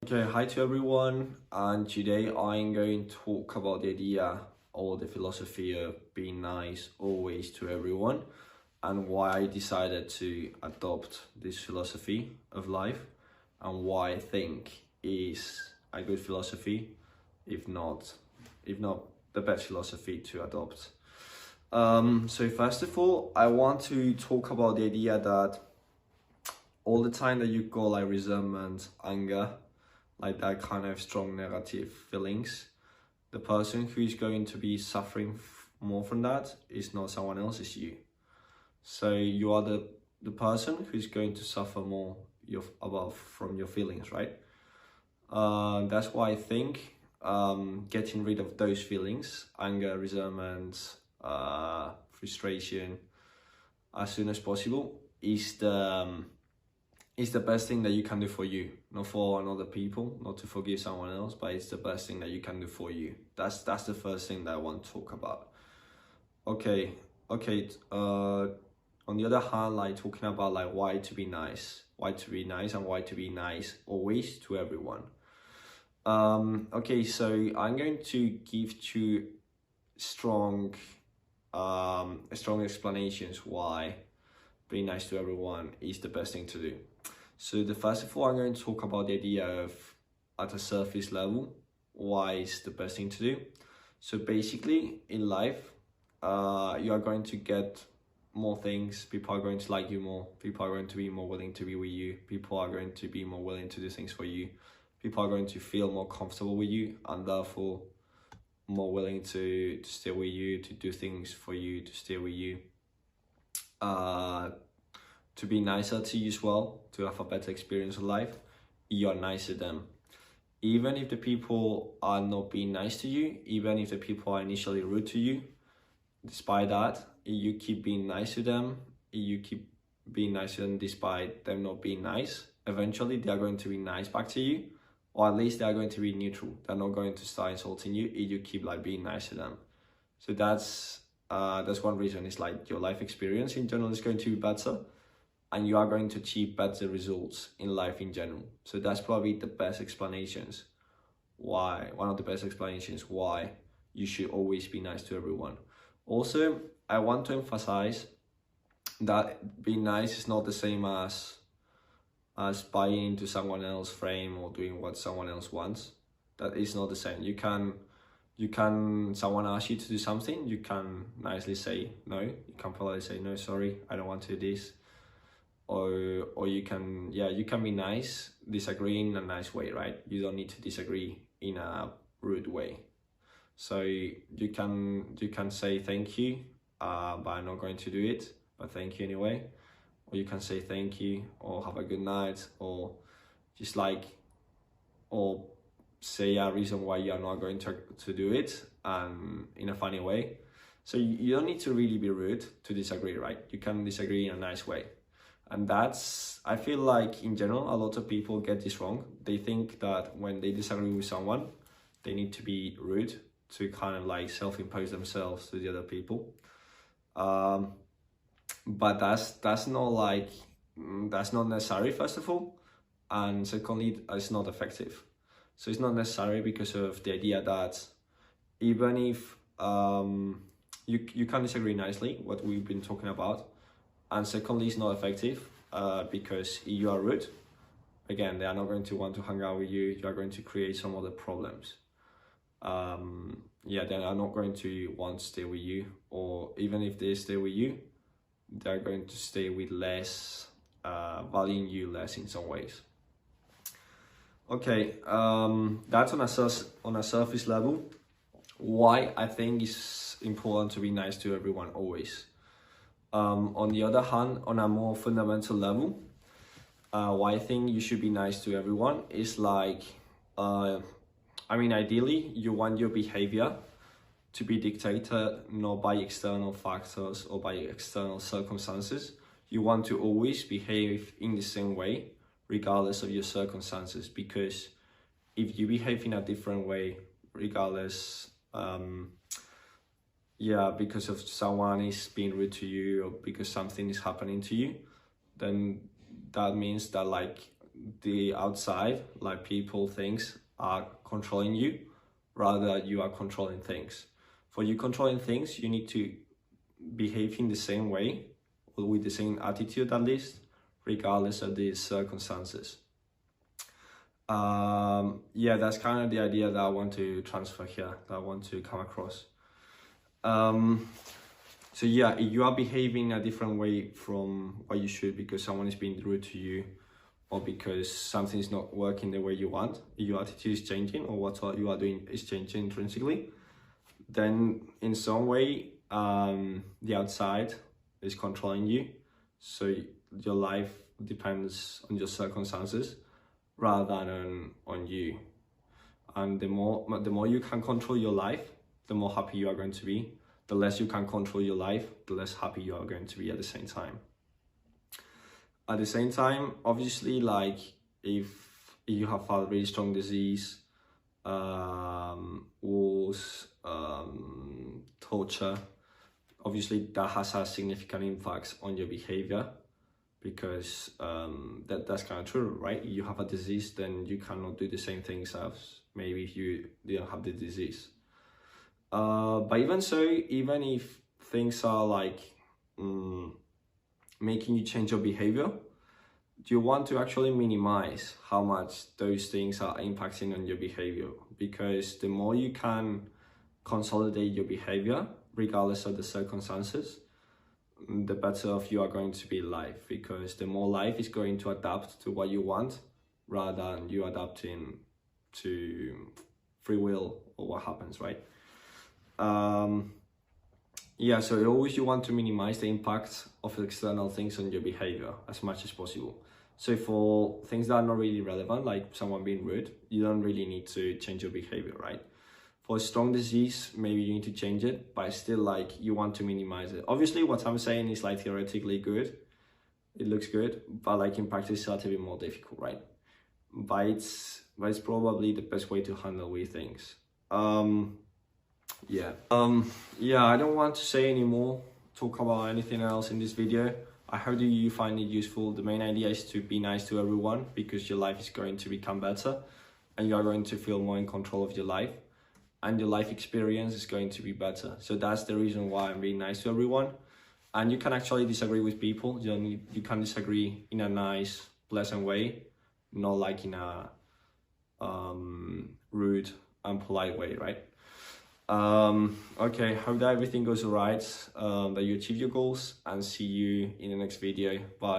Okay, hi to everyone, and today I'm going to talk about the idea or the philosophy of being nice always to everyone and why I decided to adopt this philosophy of life and why I think is a good philosophy, if not the best philosophy to adopt. So first of all, I want to talk about the idea that all the time that you go like resentment, anger, like that kind of strong negative feelings, the person who is going to be suffering more from that is not someone else, it's you. So you are the person who's going to suffer more above from your feelings, right? That's why I think getting rid of those feelings, anger, resentment, frustration, as soon as possible is the best thing that you can do for you, not for another people, not to forgive someone else, but it's the best thing that you can do for you. That's the first thing that I want to talk about. Okay. On the other hand, like talking about like why to be nice and why to be nice always to everyone. Okay, so I'm going to give two strong strong explanations why being nice to everyone is the best thing to do. So the first of all, I'm going to talk about the idea of at a surface level, why is the best thing to do. So basically in life, you are going to get more things. People are going to like you more. People are going to be more willing to be with you. People are going to be more willing to do things for you. People are going to feel more comfortable with you and therefore more willing to stay with you, to do things for you, to stay with you. To be nicer to you as well, to have a better experience of life, you're nice to them. Even if the people are not being nice to you, even if the people are initially rude to you, despite that, you keep being nice to them, you keep being nice to them despite them not being nice, eventually they are going to be nice back to you, or at least they are going to be neutral. They're not going to start insulting you if you keep like being nice to them. So that's one reason. It's like your life experience in general is going to be better and you are going to achieve better results in life in general. So that's probably the best explanations why, one of the best explanations why you should always be nice to everyone. Also, I want to emphasize that being nice is not the same as buying into someone else's frame or doing what someone else wants. That is not the same. You can someone asks you to do something, you can nicely say no. You can politely say no, sorry, I don't want to do this. Or you can be nice, disagree in a nice way, right? You don't need to disagree in a rude way. So you can say thank you, but I'm not going to do it, but thank you anyway. Or you can say thank you, or have a good night, or just like, or say a reason why you are not going to do it, and in a funny way. So you don't need to really be rude to disagree, right? You can disagree in a nice way. And I feel like in general, a lot of people get this wrong. They think that when they disagree with someone, they need to be rude to kind of like self-impose themselves to the other people. But that's not necessary, first of all. And secondly, it's not effective. So it's not necessary because of the idea that even if you can disagree nicely, what we've been talking about, and secondly, it's not effective because if you are rude, again, they are not going to want to hang out with you. You are going to create some other problems. They are not going to want to stay with you, or even if they stay with you, they're going to stay with less, valuing you less in some ways. Okay, that's on a surface level. Why I think it's important to be nice to everyone always. On the other hand, on a more fundamental level, why I think you should be nice to everyone is like, ideally, you want your behavior to be dictated not by external factors or by external circumstances. You want to always behave in the same way, regardless of your circumstances, because if you behave in a different way, regardless, because of someone is being rude to you or because something is happening to you, then that means that like the outside, like people, things are controlling you, rather you are controlling things. For you controlling things, you need to behave in the same way, or with the same attitude at least, regardless of the circumstances. Yeah, that's kind of the idea that I want to transfer here, that I want to come across. So yeah, if you are behaving a different way from what you should because someone is being rude to you, or because something is not working the way you want, your attitude is changing, or what you are doing is changing intrinsically, then in some way, the outside is controlling you. So your life depends on your circumstances rather than on you. And the more you can control your life, the more happy you are going to be. The less you can control your life, the less happy you are going to be at the same time. At the same time, obviously, like if you have a really strong disease, wars, torture, obviously that has a significant impact on your behavior, because that's kind of true, right? You have a disease, then you cannot do the same things as maybe if you didn't have the disease. But even so, even if things are like making you change your behavior, you want to actually minimize how much those things are impacting on your behavior, because the more you can consolidate your behavior, regardless of the circumstances, the better off you are going to be in life, because the more life is going to adapt to what you want rather than you adapting to free will or what happens, right? Yeah, so always you want to minimize the impact of external things on your behavior as much as possible. So for things that are not really relevant, like someone being rude, you don't really need to change your behavior, right? For a strong disease, maybe you need to change it, but still, like, you want to minimize it. Obviously, what I'm saying is like theoretically good. It looks good, but like in practice, it's a little bit more difficult, right? But it's probably the best way to handle with things. Yeah, I don't want to say anymore, talk about anything else in this video. I hope that you find it useful. The main idea is to be nice to everyone, because your life is going to become better and you are going to feel more in control of your life, and your life experience is going to be better. So that's the reason why I'm being nice to everyone. And you can actually disagree with people. You can disagree in a nice, pleasant way, not like in a rude, unpolite way, right? Okay, hope that everything goes alright, that you achieve your goals, and see you in the next video. Bye.